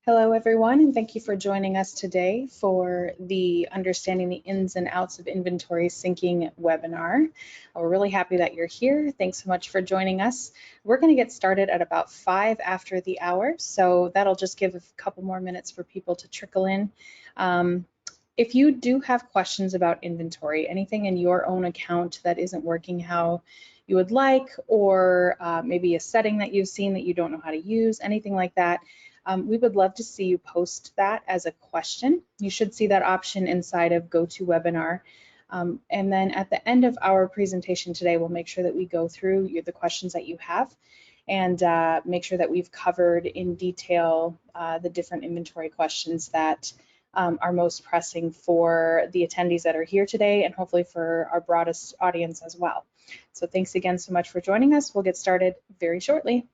Hello, everyone, and thank you for joining us today for the Understanding the Ins and Outs of Inventory Syncing webinar. We're really happy that you're here. Thanks so much for joining us. We're going to get started at about 5 after the hour, so that'll just give a couple more minutes for people to trickle in. If you do have questions about inventory, anything in your own account that isn't working how you would like, or maybe a setting that you've seen that you don't know how to use, anything like that, we would love to see you post that as a question. You should see that option inside of GoToWebinar. And then at the end of our presentation today, we'll make sure that we go through the questions that you have and make sure that we've covered in detail the different inventory questions that are most pressing for the attendees that are here today and hopefully for our broadest audience as well. So thanks again so much for joining us. We'll get started very shortly.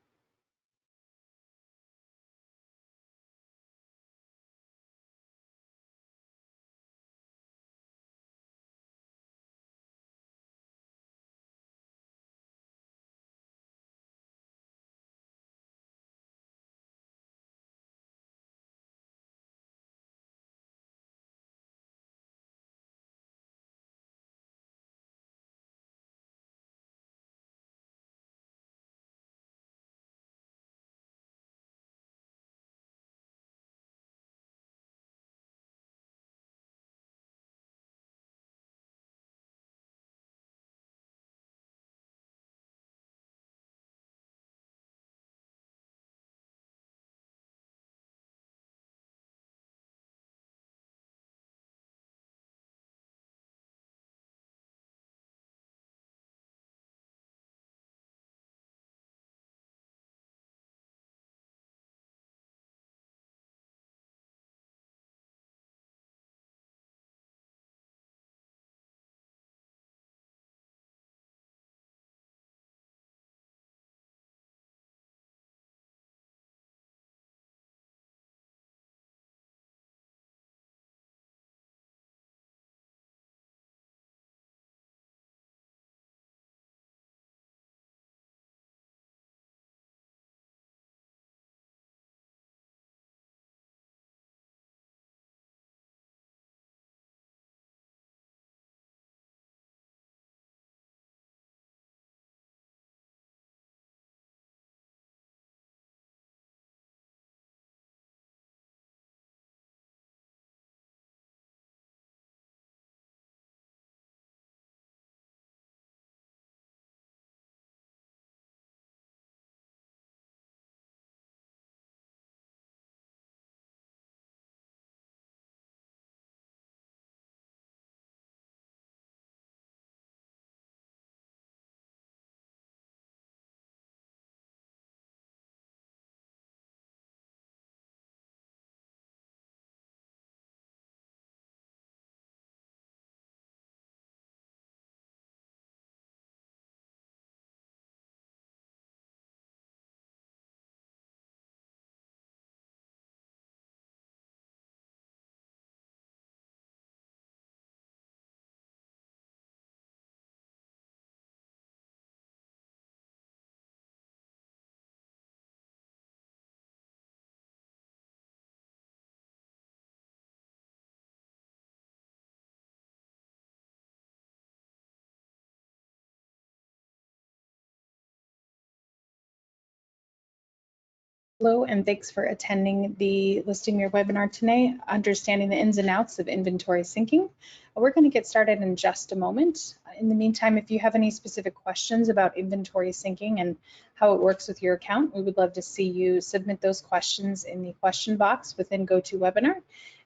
Hello, and thanks for attending the Listing Your webinar today, Understanding the Ins and Outs of Inventory Syncing. We're going to get started in just a moment. In the meantime, if you have any specific questions about inventory syncing and how it works with your account, we would love to see you submit those questions in the question box within GoToWebinar,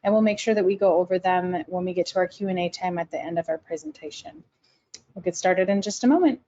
and we'll make sure that we go over them when we get to our Q&A time at the end of our presentation. We'll get started in just a moment.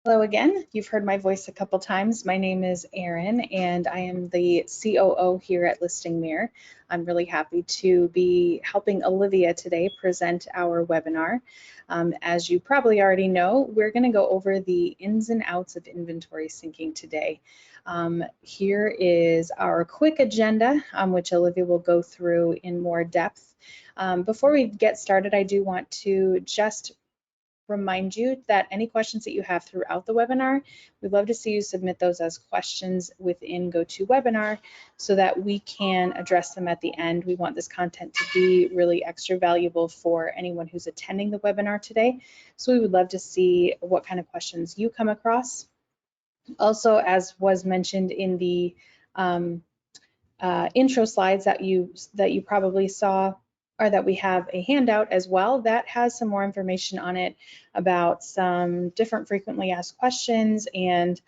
Hello again. You've heard my voice a couple times. My name is Erin, and I am the COO here at Listing Mirror. I'm really happy to be helping Olivia today present our webinar. As you probably already know, we're going to go over the ins and outs of inventory syncing today. Here is our quick agenda, which Olivia will go through in more depth. Before we get started, I do want to just remind you that any questions that you have throughout the webinar, we'd love to see you submit those as questions within GoToWebinar so that we can address them at the end. We want this content to be really extra valuable for anyone who's attending the webinar today. So we would love to see what kind of questions you come across. Also, as was mentioned in the intro slides that you probably saw, or that we have a handout as well that has some more information on it about some different frequently asked questions and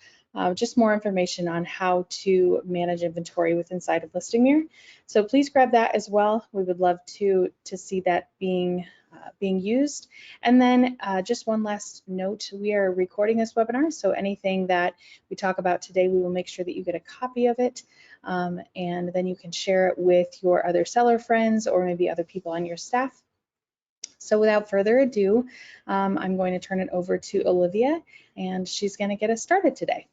just more information on how to manage inventory with inside of Listing Mirror. So please grab that as well. We would love to see that being used. And then just one last note, we are recording this webinar, so anything that we talk about today, we will make sure that you get a copy of it, and then you can share it with your other seller friends or maybe other people on your staff. So without further ado, I'm going to turn it over to Olivia, and she's going to get us started today.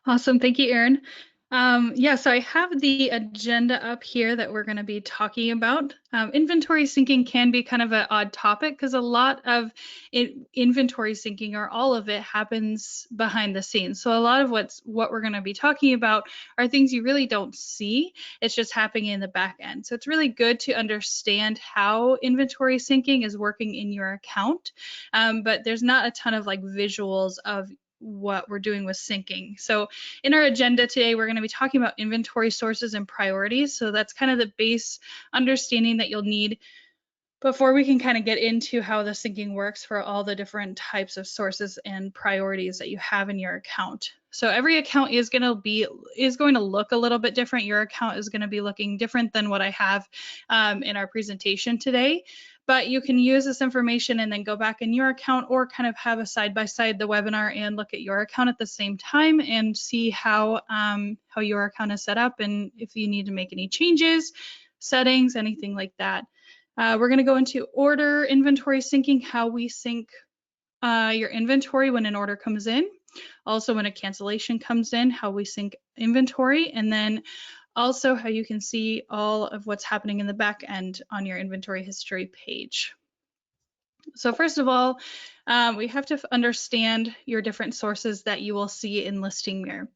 Awesome. Thank you, Erin. Yeah, so I have the agenda up here that we're going to be talking about. Inventory syncing can be kind of an odd topic because a lot of inventory syncing, or all of it, happens behind the scenes. So a lot of what we're going to be talking about are things you really don't see. It's just happening in the back end. So it's really good to understand how inventory syncing is working in your account, but there's not a ton of like visuals of what we're doing with syncing. So in our agenda today, we're going to be talking about inventory sources and priorities. So that's kind of the base understanding that you'll need before we can kind of get into how the syncing works for all the different types of sources and priorities that you have in your account. So every account is going to look a little bit different. Your account is going to be looking different than what I have in our presentation today. But you can use this information and then go back in your account, or kind of have a side-by-side the webinar and look at your account at the same time and see how your account is set up, and if you need to make any changes, settings, anything like that. We're going to go into order inventory syncing, how we sync your inventory when an order comes in. Also, when a cancellation comes in, how we sync inventory, and then also how you can see all of what's happening in the back end on your inventory history page. So first of all, we have to understand your different sources that you will see in Listing Mirror.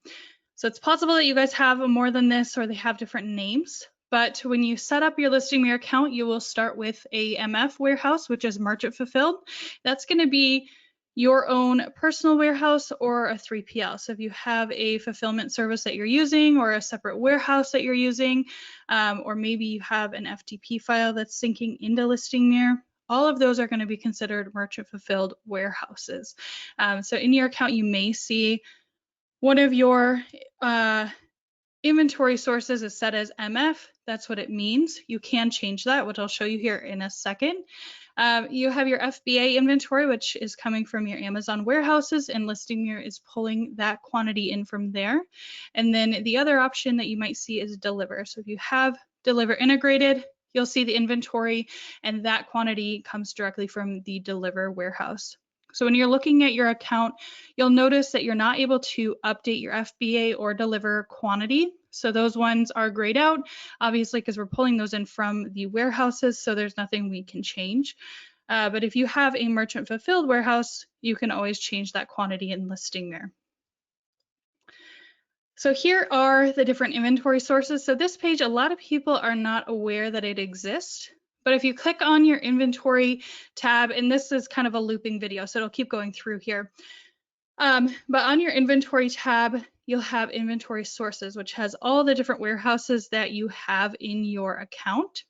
So it's possible that you guys have more than this, or they have different names. But when you set up your Listing Mirror account, you will start with a MF warehouse, which is merchant fulfilled. That's going to be your own personal warehouse or a 3PL. So if you have a fulfillment service that you're using, or a separate warehouse that you're using, or maybe you have an FTP file that's syncing into Listing Mirror, all of those are going to be considered merchant fulfilled warehouses. So in your account, you may see one of your inventory sources is set as MF. That's what it means. You can change that, which I'll show you here in a second. You have your FBA inventory, which is coming from your Amazon warehouses, and Listing Mirror is pulling that quantity in from there. And then the other option that you might see is deliver. So if you have deliver integrated, you'll see the inventory, and that quantity comes directly from the deliver warehouse. So when you're looking at your account, you'll notice that you're not able to update your FBA or deliver quantity. So those ones are grayed out, obviously, because we're pulling those in from the warehouses, so there's nothing we can change. But if you have a merchant fulfilled warehouse, you can always change that quantity in Listing Mirror. So here are the different inventory sources. So this page, a lot of people are not aware that it exists. But if you click on your inventory tab, and this is kind of a looping video, so it'll keep going through here. But on your inventory tab, you'll have inventory sources, which has all the different warehouses that you have in your account.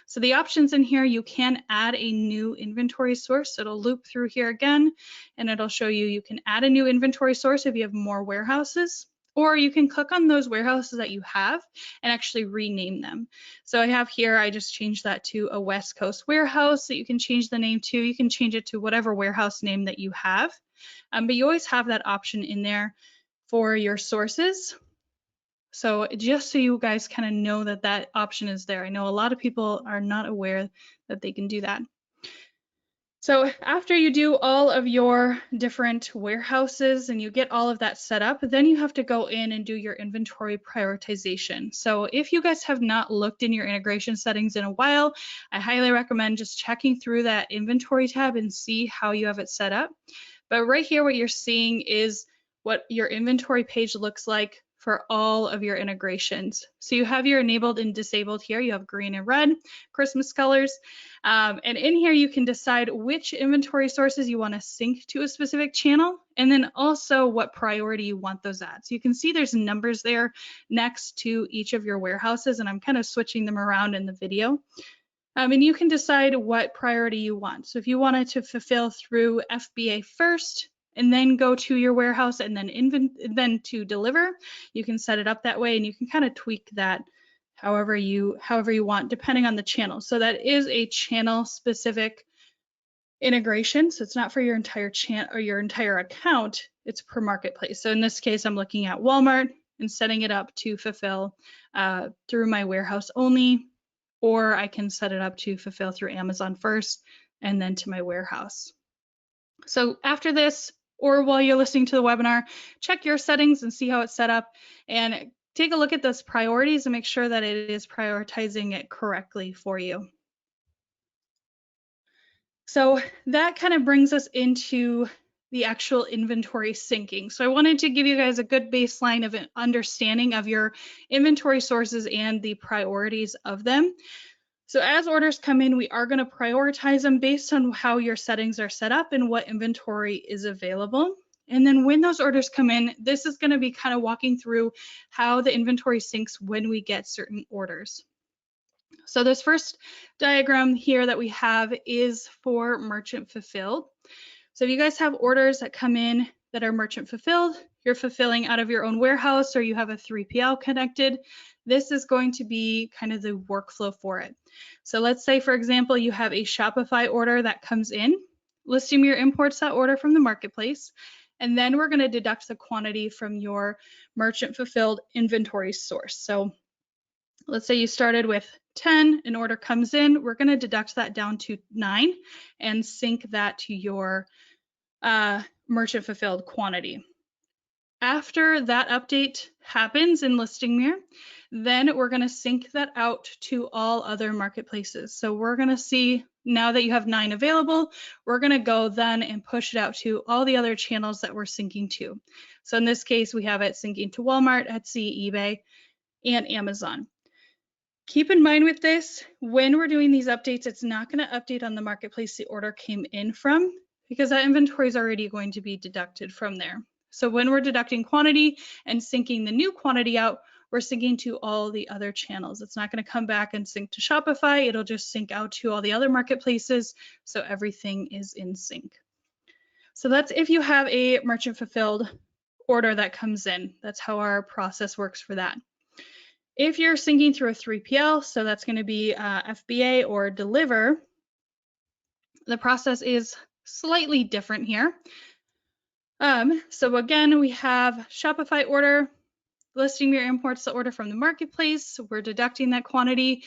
So the options in here, you can add a new inventory source. It'll loop through here again, and it'll show you can add a new inventory source if you have more warehouses. or you can click on those warehouses that you have and actually rename them. So I have here, I just changed that to a West Coast warehouse that you can change the name to. You can change it to whatever warehouse name that you have, but you always have that option in there for your sources. So just so you guys kind of know that that option is there. I know a lot of people are not aware that they can do that. So after you do all of your different warehouses and you get all of that set up, then you have to go in and do your inventory prioritization. So if you guys have not looked in your integration settings in a while, I highly recommend just checking through that inventory tab and see how you have it set up. But right here, what you're seeing is what your inventory page looks like for all of your integrations. So you have your enabled and disabled here. You have green and red, Christmas colors. And in here, you can decide which inventory sources you want to sync to a specific channel, and then also what priority you want those at. So you can see there's numbers there next to each of your warehouses, and I'm kind of switching them around in the video. And you can decide what priority you want. So if you wanted to fulfill through FBA first, and then go to your warehouse and then to deliver, you can set it up that way, and you can kind of tweak that however you want, depending on the channel. So that is a channel specific integration. So it's not for your entire channel or your entire account, it's per marketplace. So in this case, I'm looking at Walmart and setting it up to fulfill through my warehouse only, or I can set it up to fulfill through Amazon first and then to my warehouse. So after this, or while you're listening to the webinar, check your settings and see how it's set up, and take a look at those priorities and make sure that it is prioritizing it correctly for you. So that kind of brings us into the actual inventory syncing. So I wanted to give you guys a good baseline of an understanding of your inventory sources and the priorities of them. So as orders come in, we are going to prioritize them based on how your settings are set up and what inventory is available. And then when those orders come in, this is going to be kind of walking through how the inventory syncs when we get certain orders. So this first diagram here that we have is for merchant fulfilled. So if you guys have orders that come in that are merchant fulfilled, you're fulfilling out of your own warehouse, or you have a 3PL connected, this is going to be kind of the workflow for it. So let's say, for example, you have a Shopify order that comes in. Listing Mirror imports that order from the marketplace, and then we're going to deduct the quantity from your merchant fulfilled inventory source. So let's say you started with 10, an order comes in, we're going to deduct that down to 9 and sync that to your merchant fulfilled quantity. After that update happens in Listing Mirror, then we're going to sync that out to all other marketplaces. So we're going to see, now that you have 9 available, we're going to go then and push it out to all the other channels that we're syncing to. So in this case, we have it syncing to Walmart, Etsy, eBay, and Amazon. Keep in mind with this, when we're doing these updates, it's not going to update on the marketplace the order came in from, because that inventory is already going to be deducted from there. So when we're deducting quantity and syncing the new quantity out, we're syncing to all the other channels. It's not going to come back and sync to Shopify. It'll just sync out to all the other marketplaces, so everything is in sync. So that's if you have a merchant fulfilled order that comes in. That's how our process works for that. If you're syncing through a 3PL, so that's going to be FBA or deliver, the process is slightly different here. So again, we have Shopify order, Listing Mirror imports the order from the marketplace. We're deducting that quantity.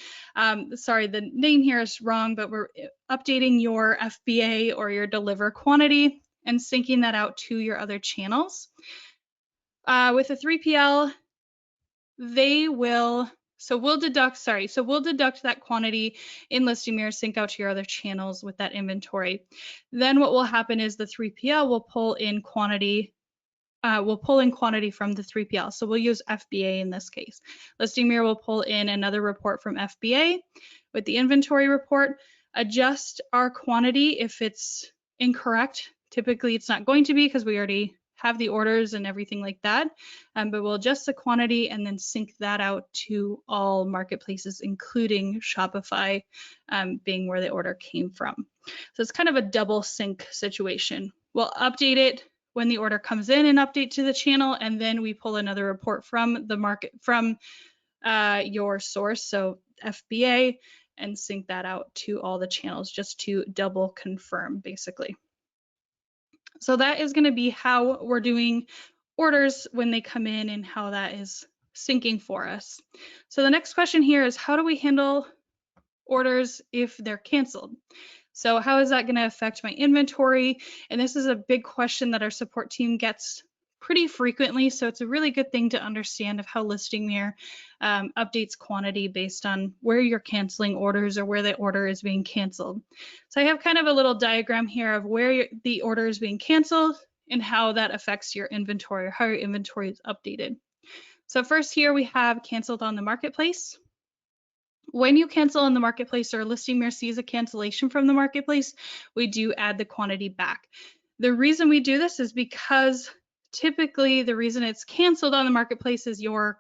Sorry, the name here is wrong, but we're updating your FBA or your deliver quantity and syncing that out to your other channels. With a 3PL, we'll deduct that quantity in Listing Mirror, sync out to your other channels with that inventory. Then what will happen is the 3PL will pull in quantity from the 3PL. So we'll use FBA in this case. Listing Mirror will pull in another report from FBA with the inventory report, adjust our quantity if it's incorrect. Typically it's not going to be, because we already have the orders and everything like that, but we'll adjust the quantity and then sync that out to all marketplaces, including Shopify being where the order came from. So it's kind of a double sync situation. We'll update it, when the order comes in and update to the channel, and then we pull another report from the market, from your source, so FBA, and sync that out to all the channels just to double confirm, basically. So that is going to be how we're doing orders when they come in and how that is syncing for us. So the next question here is, how do we handle orders if they're canceled? So how is that going to affect my inventory? And this is a big question that our support team gets pretty frequently. So it's a really good thing to understand of how Listing Mirror updates quantity based on where you're canceling orders or where the order is being canceled. So I have kind of a little diagram here of where the order is being canceled and how that affects your inventory, or how your inventory is updated. So first here we have canceled on the marketplace. When you cancel on the marketplace, or Listing Mirror sees a cancellation from the marketplace, we do add the quantity back. The reason we do this is because typically the reason it's canceled on the marketplace is your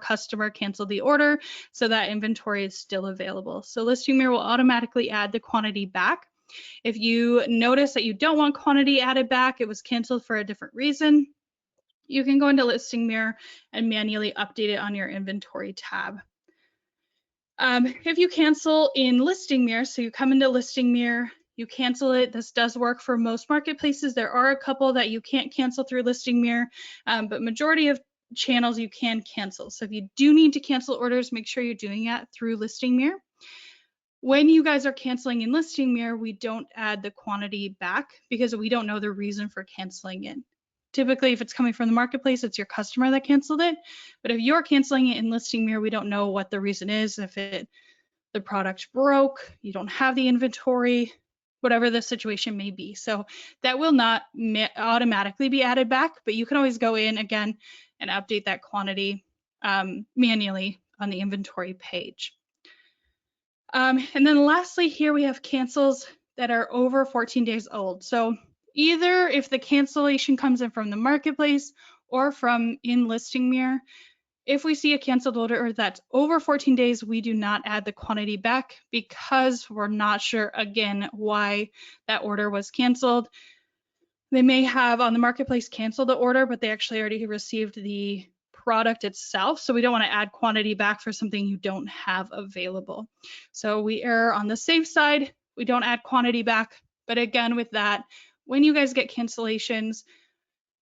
customer canceled the order, so that inventory is still available. So Listing Mirror will automatically add the quantity back. If you notice that you don't want quantity added back, it was canceled for a different reason, you can go into Listing Mirror and manually update it on your inventory tab. If you cancel in Listing Mirror, so you come into Listing Mirror, you cancel it. This does work for most marketplaces. There are a couple that you can't cancel through Listing Mirror, but majority of channels you can cancel. So if you do need to cancel orders, make sure you're doing that through Listing Mirror. When you guys are canceling in Listing Mirror, we don't add the quantity back because we don't know the reason for canceling it. Typically, if it's coming from the marketplace, it's your customer that canceled it. But if you're canceling it in Listing Mirror, we don't know what the reason is. If the product broke, you don't have the inventory, whatever the situation may be. So that will not automatically be added back, but you can always go in again and update that quantity manually on the inventory page. And then lastly, here we have cancels that are over 14 days old. So either if the cancellation comes in from the marketplace or from in Listing Mirror, if we see a canceled order that's over 14 days, we do not add the quantity back because we're not sure, again, why that order was canceled. They may have on the marketplace canceled the order, but they actually already received the product itself. So we don't want to add quantity back for something you don't have available. So we err on the safe side. We don't add quantity back. But again, with that, when you guys get cancellations,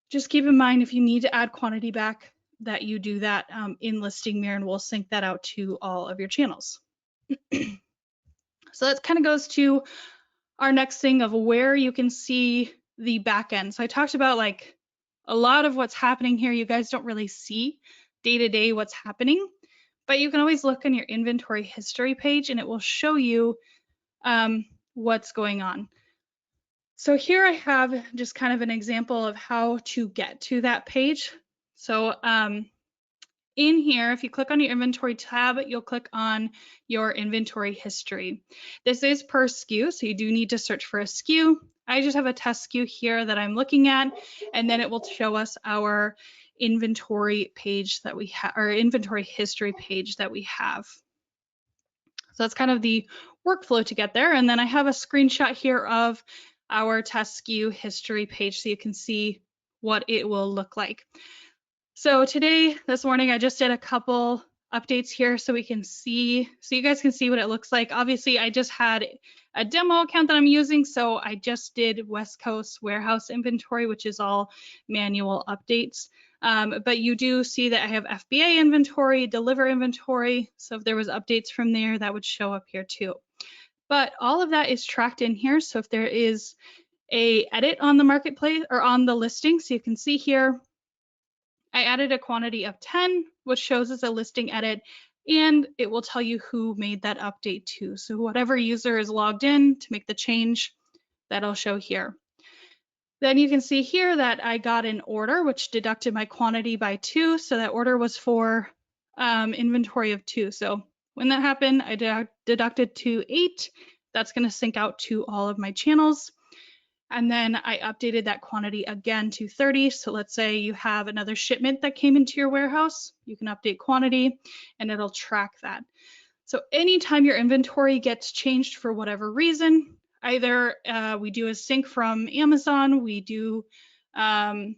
just keep in mind if you need to add quantity back, that you do that in Listing Mirror, and we'll sync that out to all of your channels. So that kind of goes to our next thing of where you can see the back end. So I talked about like a lot of what's happening here. You guys don't really see day to day what's happening, but you can always look on your inventory history page and it will show you what's going on. So here I have just kind of an example of how to get to that page. So in here, if you click on your inventory tab, you'll click on your inventory history. This is per SKU, so you do need to search for a SKU. I just have a test SKU here that I'm looking at, and then it will show us our inventory page that we have, our inventory history page that we have. So that's kind of the workflow to get there. And then I have a screenshot here of our test SKU history page so you can see what it will look like. So this morning, I just did a couple updates here so we can see, so you guys can see what it looks like. Obviously, I just had a demo account that I'm using, so I just did West Coast warehouse inventory, which is all manual updates. But you do see that I have FBA inventory, deliver inventory. So if there was updates from there, that would show up here too. But all of that is tracked in here. So if there is a edit on the marketplace or on the listing, so you can see here, I added a quantity of 10, which shows as a listing edit, and it will tell you who made that update too. So whatever user is logged in to make the change, that'll show here. Then you can see here that I got an order, which deducted my quantity by 2. So that order was for inventory of 2. So when that happened, I deducted to 8. That's going to sync out to all of my channels. And then I updated that quantity again to 30. So let's say you have another shipment that came into your warehouse, you can update quantity and it'll track that. So anytime your inventory gets changed for whatever reason, either we do a sync from Amazon, we do an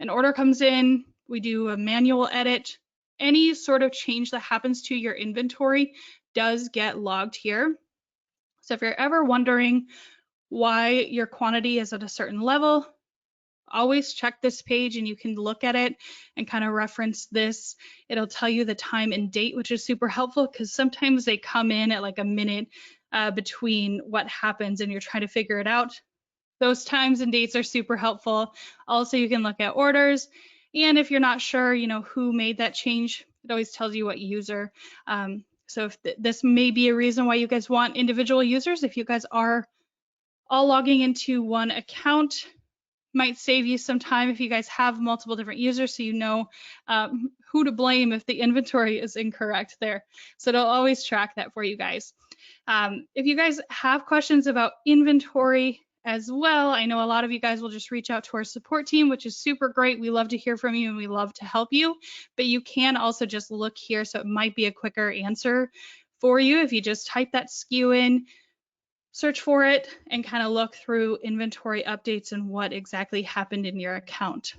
order comes in, we do a manual edit. Any sort of change that happens to your inventory does get logged here. So if you're ever wondering why your quantity is at a certain level, always check this page and you can look at it and kind of reference this. It'll tell you the time and date, which is super helpful because sometimes they come in at like a minute between what happens and you're trying to figure it out. Those times and dates are super helpful. Also, you can look at orders. And if you're not sure, who made that change, it always tells you what user. So if this may be a reason why you guys want individual users. If you guys are all logging into one account, might save you some time if you guys have multiple different users, so you know who to blame if the inventory is incorrect there. So it'll always track that for you guys. If you guys have questions about inventory as well, I know a lot of you guys will just reach out to our support team, which is super great. We love to hear from you and we love to help you, but you can also just look here, so it might be a quicker answer for you if you just type that SKU in, search for it, and kind of look through inventory updates and what exactly happened in your account.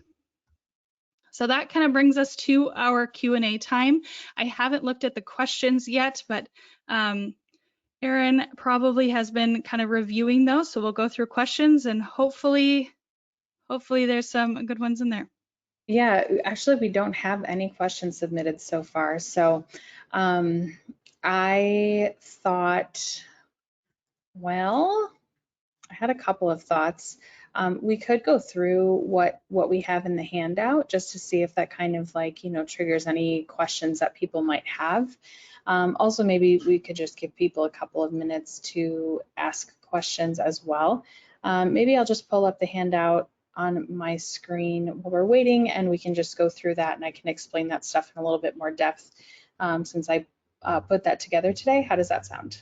So that kind of brings us to our Q&A time. I haven't looked at the questions yet, but Erin probably has been kind of reviewing those. So we'll go through questions and hopefully there's some good ones in there. Yeah, actually, we don't have any questions submitted so far. So I thought, well, I had a couple of thoughts. We could go through what we have in the handout just to see if that kind of triggers any questions that people might have. Also, maybe we could just give people a couple of minutes to ask questions as well. Maybe I'll just pull up the handout on my screen while we're waiting, and we can just go through that, and I can explain that stuff in a little bit more depth since I put that together today. How does that sound?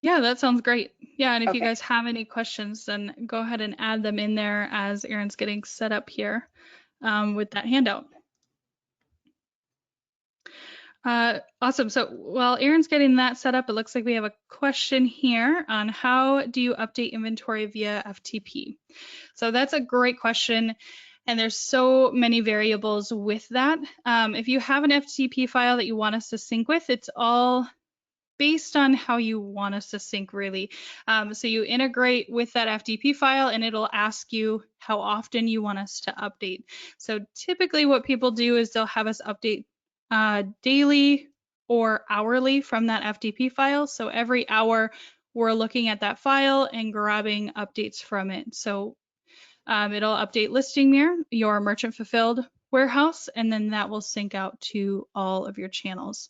Yeah, that sounds great. Yeah, and if you Okay. guys have any questions, then go ahead and add them in there as Erin's getting set up here with that handout. Awesome. So while Erin's getting that set up, it looks like we have a question here on how do you update inventory via FTP? So that's a great question. And there's so many variables with that. If you have an FTP file that you want us to sync with, it's all based on how you want us to sync, really. So you integrate with that FTP file and it'll ask you how often you want us to update. So typically what people do is they'll have us update daily or hourly from that FTP file. So every hour we're looking at that file and grabbing updates from it. So it'll update Listing Mirror, your merchant fulfilled warehouse, and then that will sync out to all of your channels.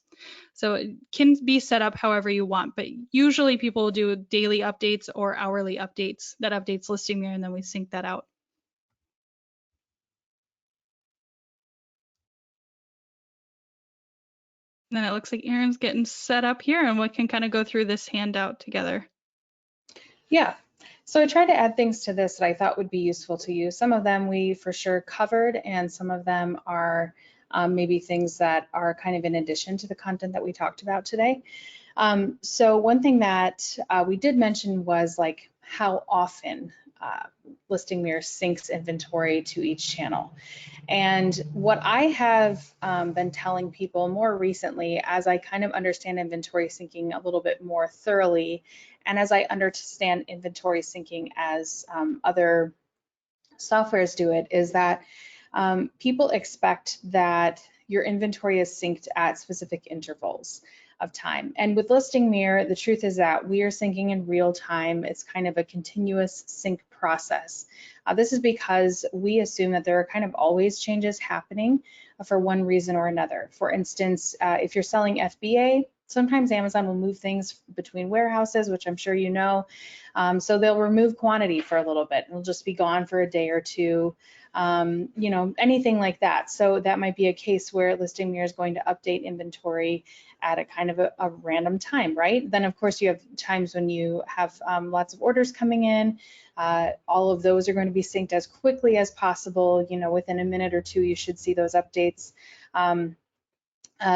So it can be set up however you want, but usually people will do daily updates or hourly updates that updates Listing Mirror, and then we sync that out. And then it looks like Erin's getting set up here, and we can kind of go through this handout together. Yeah. So I tried to add things to this that I thought would be useful to you. Some of them we for sure covered, and some of them are maybe things that are kind of in addition to the content that we talked about today. So one thing that we did mention was like how often Listing Mirror syncs inventory to each channel. And what I have been telling people more recently, as I kind of understand inventory syncing a little bit more thoroughly, and as I understand inventory syncing as other softwares do it, is that people expect that your inventory is synced at specific intervals of time. And with Listing Mirror, the truth is that we are syncing in real time. It's kind of a continuous sync process. This is because we assume that there are kind of always changes happening for one reason or another. For instance, if you're selling FBA, sometimes Amazon will move things between warehouses, which I'm sure you know. So they'll remove quantity for a little bit. It'll just be gone for a day or two. Anything like that. So that might be a case where Listing Mirror is going to update inventory at a kind of a random time, right? Then of course you have times when you have lots of orders coming in. All of those are going to be synced as quickly as possible. Within a minute or two, you should see those updates.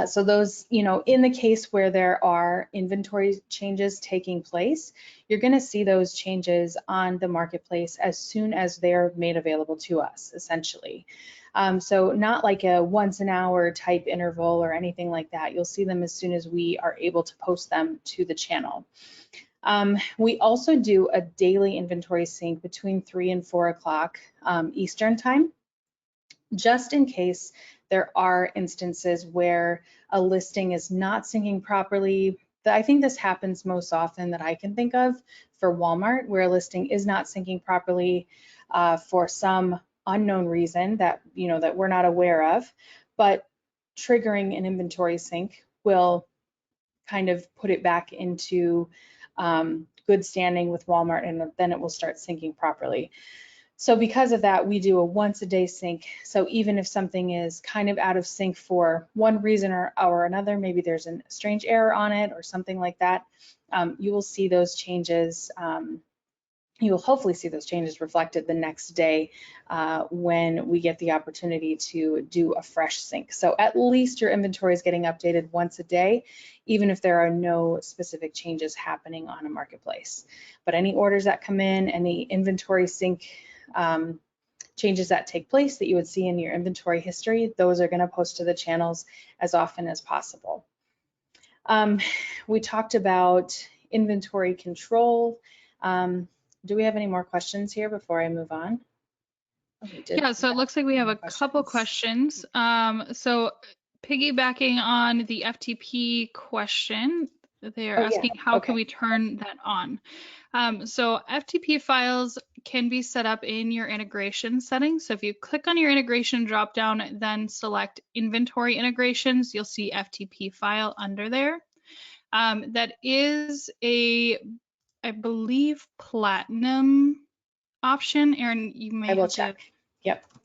So those, in the case where there are inventory changes taking place, you're going to see those changes on the marketplace as soon as they're made available to us, essentially. So not like a once an hour type interval or anything like that. You'll see them as soon as we are able to post them to the channel. We also do a daily inventory sync between 3 and 4 o'clock Eastern time, just in case there are instances where a listing is not syncing properly. I think this happens most often that I can think of for Walmart, where a listing is not syncing properly for some unknown reason that that we're not aware of, but triggering an inventory sync will kind of put it back into good standing with Walmart, and then it will start syncing properly. So because of that, we do a once a day sync. So even if something is kind of out of sync for one reason or another, maybe there's a strange error on it or something like that, you will see those changes. You will hopefully see those changes reflected the next day when we get the opportunity to do a fresh sync. So at least your inventory is getting updated once a day, even if there are no specific changes happening on a marketplace. But any orders that come in, any inventory sync changes that take place that you would see in your inventory history, those are going to post to the channels as often as possible. We talked about inventory control. Do we have any more questions here before I move on? Oh, yeah, so it looks like we have a couple questions. So piggybacking on the FTP question, they're asking how can we turn that on? So FTP files can be set up in your integration settings. So if you click on your integration dropdown, then select inventory integrations, you'll see FTP file under there. That is I believe, platinum option. Erin, you may have to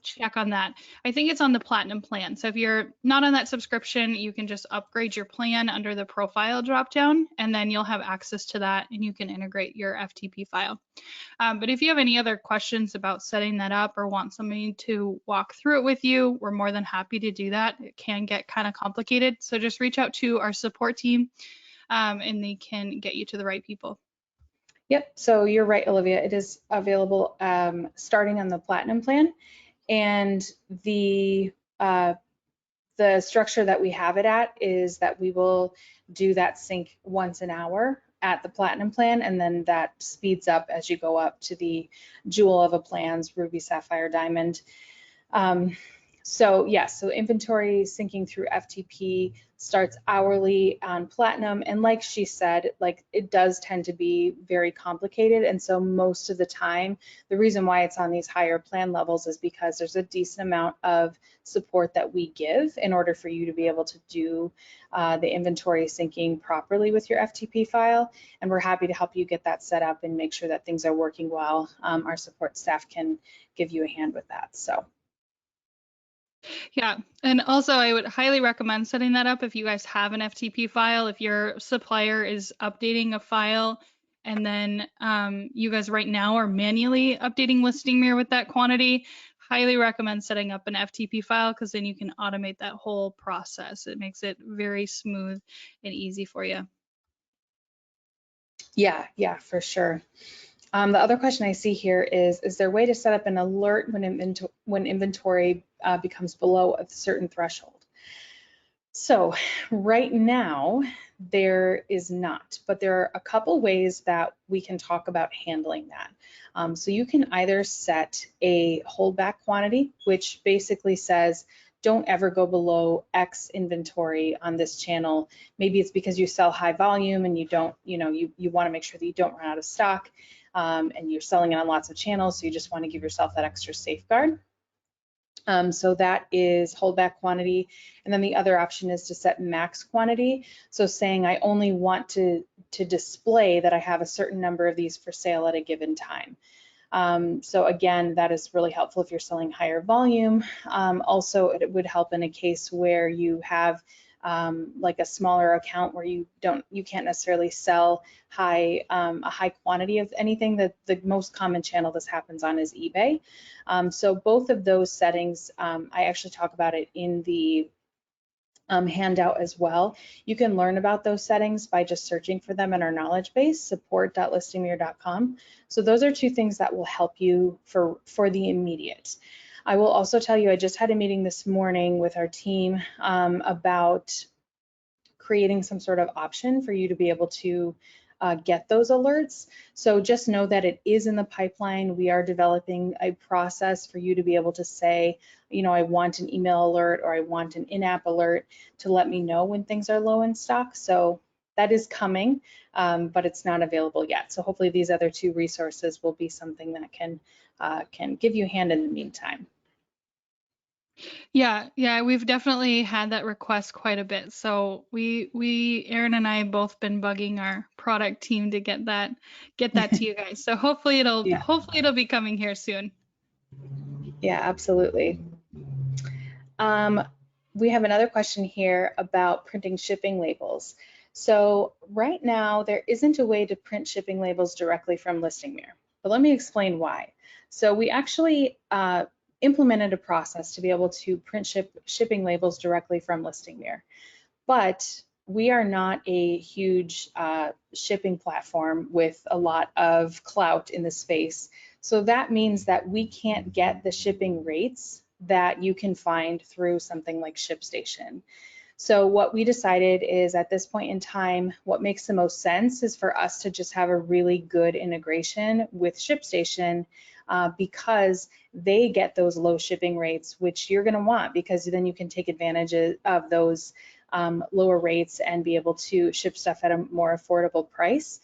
check on that. I think it's on the platinum plan. So if you're not on that subscription, you can just upgrade your plan under the profile dropdown, and then you'll have access to that and you can integrate your FTP file. But if you have any other questions about setting that up or want somebody to walk through it with you, we're more than happy to do that. It can get kind of complicated. So just reach out to our support team and they can get you to the right people. Yep, so you're right, Olivia. It is available starting on the platinum plan. And the structure that we have it at is that we will do that sync once an hour at the platinum plan, and then that speeds up as you go up to the jewel of a plans, ruby, sapphire, diamond. So yes, so inventory syncing through FTP starts hourly on platinum, and like she said, like it does tend to be very complicated, and so most of the time the reason why it's on these higher plan levels is because there's a decent amount of support that we give in order for you to be able to do the inventory syncing properly with your FTP file, and we're happy to help you get that set up and make sure that things are working well. Our support staff can give you a hand with that. So yeah, and also I would highly recommend setting that up if you guys have an FTP file. If your supplier is updating a file and then you guys right now are manually updating listing mirror with that quantity, highly recommend setting up an FTP file because then you can automate that whole process. It makes it very smooth and easy for you. Yeah, for sure. The other question I see here is there a way to set up an alert when inventory becomes below a certain threshold? So right now, there is not, but there are a couple ways that we can talk about handling that. So you can either set a holdback quantity, which basically says, don't ever go below X inventory on this channel. Maybe it's because you sell high volume and you don't, you want to make sure that you don't run out of stock, and you're selling it on lots of channels, so you just want to give yourself that extra safeguard. So that is holdback quantity. And then the other option is to set max quantity. So saying I only want to display that I have a certain number of these for sale at a given time. So again, that is really helpful if you're selling higher volume. Also, it would help in a case where you have like a smaller account where you can't necessarily sell a high quantity of anything. That the most common channel this happens on is eBay. So both of those settings, I actually talk about it in the handout as well. You can learn about those settings by just searching for them in our knowledge base, support.listingmirror.com. So those are two things that will help you for the immediate. I will also tell you, I just had a meeting this morning with our team about creating some sort of option for you to be able to get those alerts. So just know that it is in the pipeline. We are developing a process for you to be able to say, you know, I want an email alert or I want an in-app alert to let me know when things are low in stock. So that is coming, but it's not available yet. So hopefully these other two resources will be something that can give you a hand in the meantime. Yeah, we've definitely had that request quite a bit. So Erin and I have both been bugging our product team to get that to you guys. So hopefully Yeah, it'll be coming here soon. yeah, absolutely. We have another question here about printing shipping labels. So right now there isn't a way to print shipping labels directly from Listing Mirror, but let me explain why. So we actually implemented a process to be able to print shipping labels directly from Listing Mirror, but we are not a huge shipping platform with a lot of clout in the space. So that means that we can't get the shipping rates that you can find through something like ShipStation. So what we decided is at this point in time, what makes the most sense is for us to just have a really good integration with ShipStation because they get those low shipping rates, which you're going to want because then you can take advantage of those lower rates and be able to ship stuff at a more affordable price.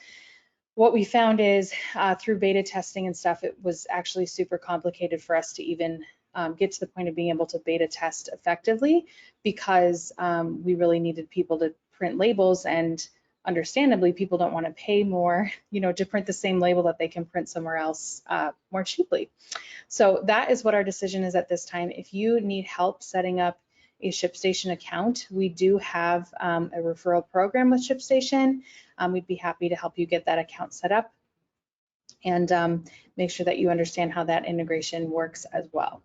What we found is through beta testing and stuff, it was actually super complicated for us to even get to the point of being able to beta test effectively because we really needed people to print labels, and understandably people don't want to pay more, you know, to print the same label that they can print somewhere else more cheaply. So that is what our decision is at this time. If you need help setting up a ShipStation account, we do have a referral program with ShipStation. We'd be happy to help you get that account set up and make sure that you understand how that integration works as well.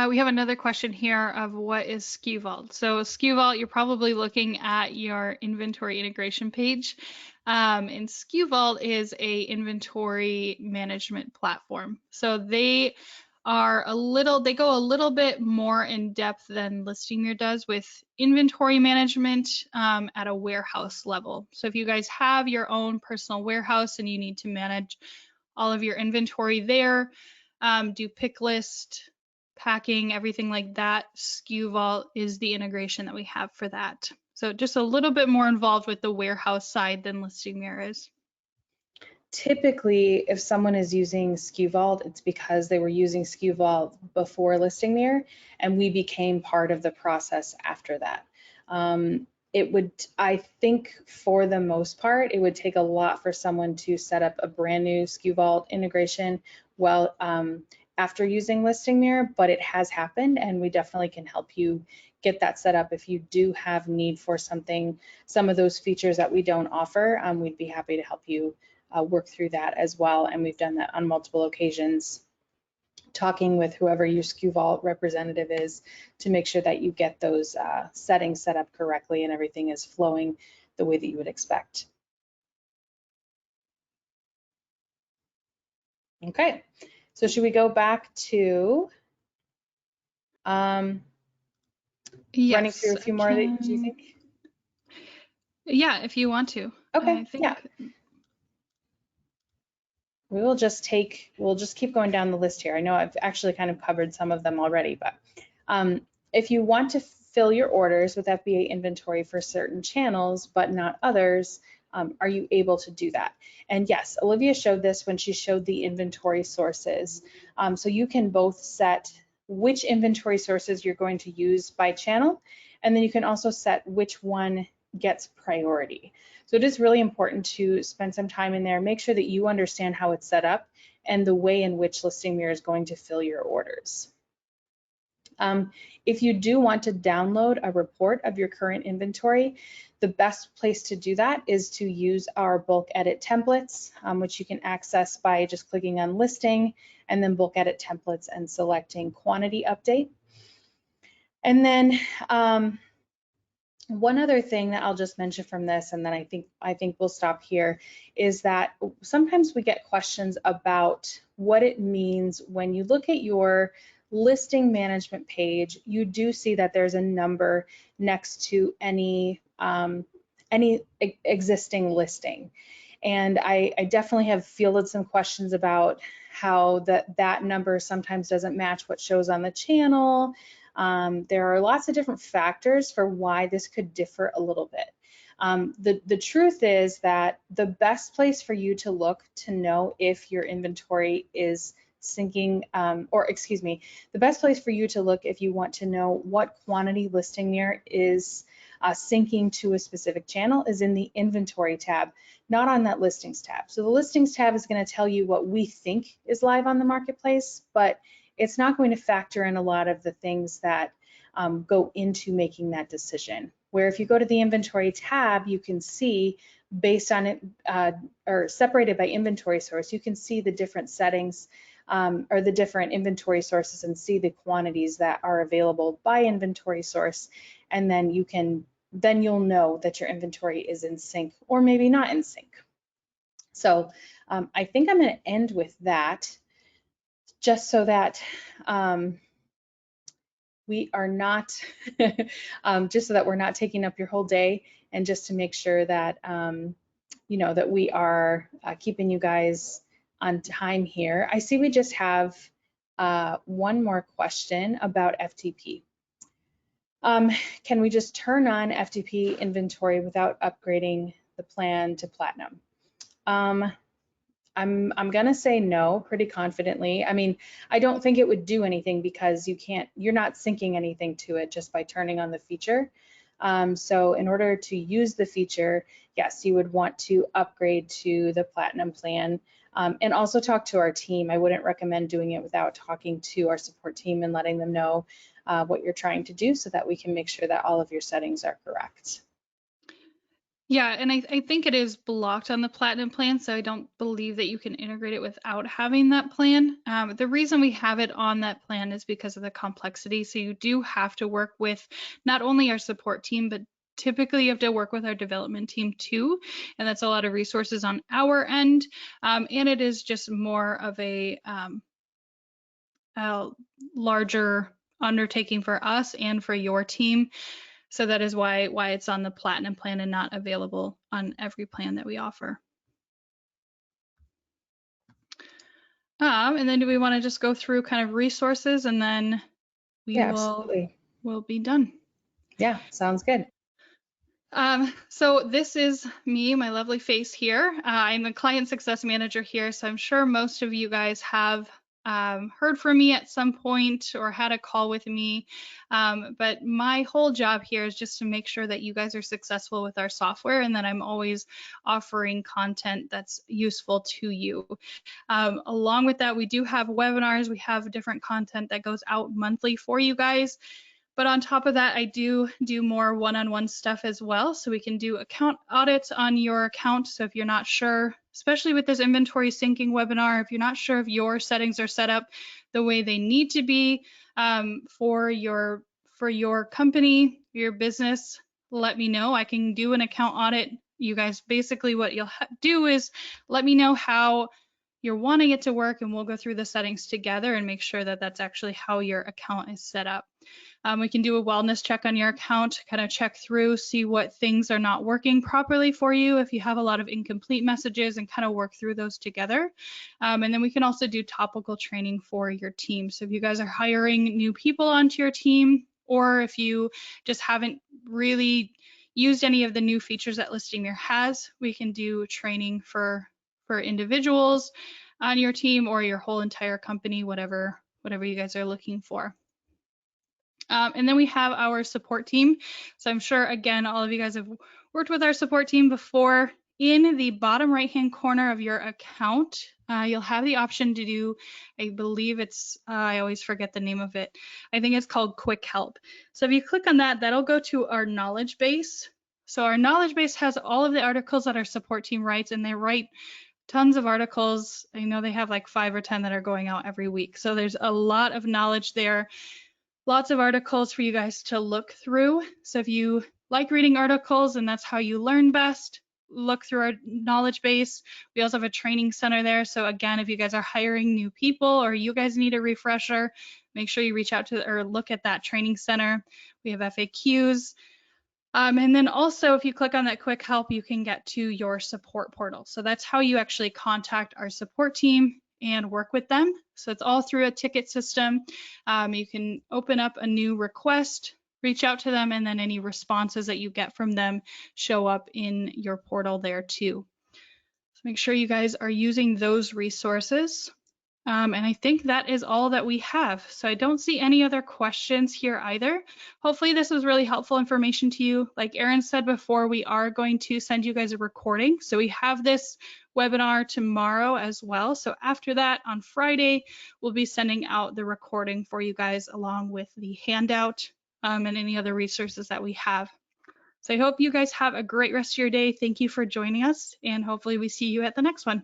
We have another question here of what is SKU Vault. So SKU Vault, you're probably looking at your inventory integration page. And SKU Vault is a inventory management platform. So they go a little bit more in depth than Listing Mirror does with inventory management at a warehouse level. So if you guys have your own personal warehouse and you need to manage all of your inventory there, do pick list, packing, everything like that, SKU Vault is the integration that we have for that. So just a little bit more involved with the warehouse side than Listing Mirror is. Typically, if someone is using SKU Vault, it's because they were using SKU Vault before Listing Mirror, and we became part of the process after that. It would, I think for the most part, it would take a lot for someone to set up a brand new SKU Vault integration well after using Listing Mirror, but it has happened, and we definitely can help you get that set up. If you do have need for something, some of those features that we don't offer, we'd be happy to help you work through that as well. And we've done that on multiple occasions, talking with whoever your SKU Vault representative is to make sure that you get those settings set up correctly and everything is flowing the way that you would expect. Okay, so should we go back to running through a few more, do you think? Yeah, if you want to. Okay, I think. yeah. We'll just keep going down the list here. I know I've actually kind of covered some of them already, but if you want to fill your orders with FBA inventory for certain channels, but not others, are you able to do that? And yes, Olivia showed this when she showed the inventory sources. So you can both set which inventory sources you're going to use by channel, and then you can also set which one gets priority. So it is really important to spend some time in there, make sure that you understand how it's set up and the way in which Listing Mirror is going to fill your orders. If you do want to download a report of your current inventory, the best place to do that is to use our bulk edit templates, which you can access by just clicking on listing and then bulk edit templates and selecting quantity update. And then one other thing that I'll just mention from this, and then I think we'll stop here, is that sometimes we get questions about what it means when you look at your listing management page. You do see that there's a number next to any existing listing, and I definitely have fielded some questions about how that number sometimes doesn't match what shows on the channel. There are lots of different factors for why this could differ a little bit. The truth is that the best place for you to look to know if your inventory is syncing, or excuse me, the best place for you to look if you want to know what quantity listing near is syncing to a specific channel is in the inventory tab, not on that listings tab. So the listings tab is going to tell you what we think is live on the marketplace, but it's not going to factor in a lot of the things that go into making that decision. Where if you go to the inventory tab, you can see based on it, or separated by inventory source, you can see the different settings or the different inventory sources and see the quantities that are available by inventory source. And then you'll know that your inventory is in sync or maybe not in sync. So I think I'm going to end with that, just so that we are not, just so that we're not taking up your whole day, and just to make sure that, that we are keeping you guys on time here. I see we just have one more question about FTP. Can we just turn on FTP inventory without upgrading the plan to Platinum? I'm gonna say no pretty confidently. I mean, I don't think it would do anything because you're not syncing anything to it just by turning on the feature. So in order to use the feature, yes, you would want to upgrade to the Platinum plan, and also talk to our team. I wouldn't recommend doing it without talking to our support team and letting them know what you're trying to do, so that we can make sure that all of your settings are correct. Yeah, and I think it is blocked on the Platinum plan, so I don't believe that you can integrate it without having that plan. The reason we have it on that plan is because of the complexity. So you do have to work with not only our support team, but typically you have to work with our development team too. And that's a lot of resources on our end. And it is just more of a larger undertaking for us and for your team. So that is why it's on the Platinum plan and not available on every plan that we offer. And then do we want to just go through kind of resources, and then we'll be done. Yeah, sounds good. So this is me, my lovely face here. I'm a client success manager here, so I'm sure most of you guys have heard from me at some point or had a call with me. But my whole job here is just to make sure that you guys are successful with our software, and that I'm always offering content that's useful to you. Along with that, we do have webinars. We have different content that goes out monthly for you guys. But on top of that, I do more one-on-one stuff as well. So we can do account audits on your account. So if you're not sure, especially with this inventory syncing webinar, if you're not sure if your settings are set up the way they need to be for your company, your business, let me know. I can do an account audit. You guys, basically what you'll do is let me know how you're wanting it to work, and we'll go through the settings together and make sure that that's actually how your account is set up. We can do a wellness check on your account, kind of check through, see what things are not working properly for you, if you have a lot of incomplete messages, and kind of work through those together. And then we can also do topical training for your team. So if you guys are hiring new people onto your team, or if you just haven't really used any of the new features that Listing Mirror has, we can do training for individuals on your team or your whole entire company, whatever you guys are looking for. And then we have our support team. So I'm sure, again, all of you guys have worked with our support team before. In the bottom right-hand corner of your account, you'll have the option to do, I believe it's, I always forget the name of it. I think it's called Quick Help. So if you click on that, that'll go to our knowledge base. So our knowledge base has all of the articles that our support team writes, and they write tons of articles. I know they have like 5 or 10 that are going out every week. So there's a lot of knowledge there. lots of articles for you guys to look through. So if you like reading articles and that's how you learn best, look through our knowledge base. We also have a training center there. So again, if you guys are hiring new people or you guys need a refresher, make sure you reach out to or look at that training center. We have FAQs. And then also, if you click on that quick help, you can get to your support portal. So that's how you actually contact our support team and work with them. So it's all through a ticket system. You can open up a new request, reach out to them, and then any responses that you get from them show up in your portal there too. So make sure you guys are using those resources. And I think that is all that we have. So I don't see any other questions here either. Hopefully this was really helpful information to you. Like Erin said before, we are going to send you guys a recording. So we have this webinar tomorrow as well. So after that, on Friday, we'll be sending out the recording for you guys along with the handout and any other resources that we have. So I hope you guys have a great rest of your day. Thank you for joining us, and hopefully we see you at the next one.